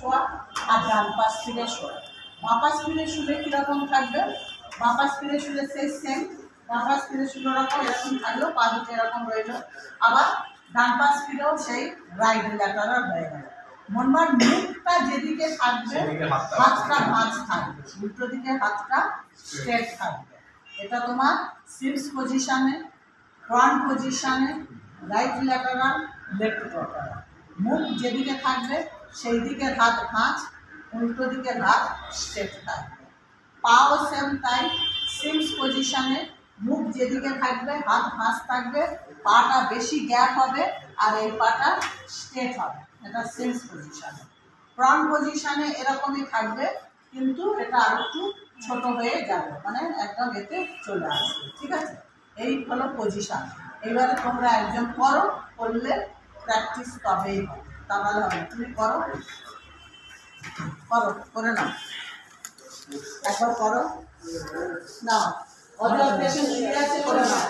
শোয়া আর ডান পাশ ফিরে শোয়া। বাঁ পাশ ফিরে শুলে কীরকম থাকবে? বাঁ পাশ ফিরে শুলে সেই সেম, বাঁ পাশ ফিরে শুলে ওরকম এরকম থাকলো, পা দুটো এরকম রইল। আবার ডান পাশ ফিরেও সেই রাইট ল্যাটারাল হয়ে গেল। মনবার মুখটা যেদিকে থাকবে হাতটা ভাঁজ থাকবে, উল্টো দিকে হাতটা স্ট্রেট থাকবে। এটা তোমার সিক্স পজিশনে, ফ্রন্ট পজিশনে, রাইট ল্যাটারাল, লেফট ল্যাটারাল। মুখ যেদিকে থাকবে সেই দিকে হাত ভাঁজ, উল্টো দিকে হাত স্ট্রেট থাকবে। পাও সেম তাই, সিক্স পজিশনে মুখ যেদিকে থাকবে হাত ভাঁজ থাকবে, পাটা বেশি গ্যাপ হবে আর এই পাটা স্ট্রেট হবে। এটা সিক্স পজিশনে। ফ্রন্ট পজিশনে এরকমই থাকবে, কিন্তু এটা আর একটু ছোট হয়ে যাবে, মানে একদম এতে চলে আসবে। ঠিক আছে, এই হলো পজিশন। এবারে তোমরা একজন করো, করলে প্র্যাকটিস তবেই হবে, তাহলে হবে। তুমি করো, করো, করে নাও, একবার করো না। অজয় পেশেন্ট শুয়ে আছে, করে নাও।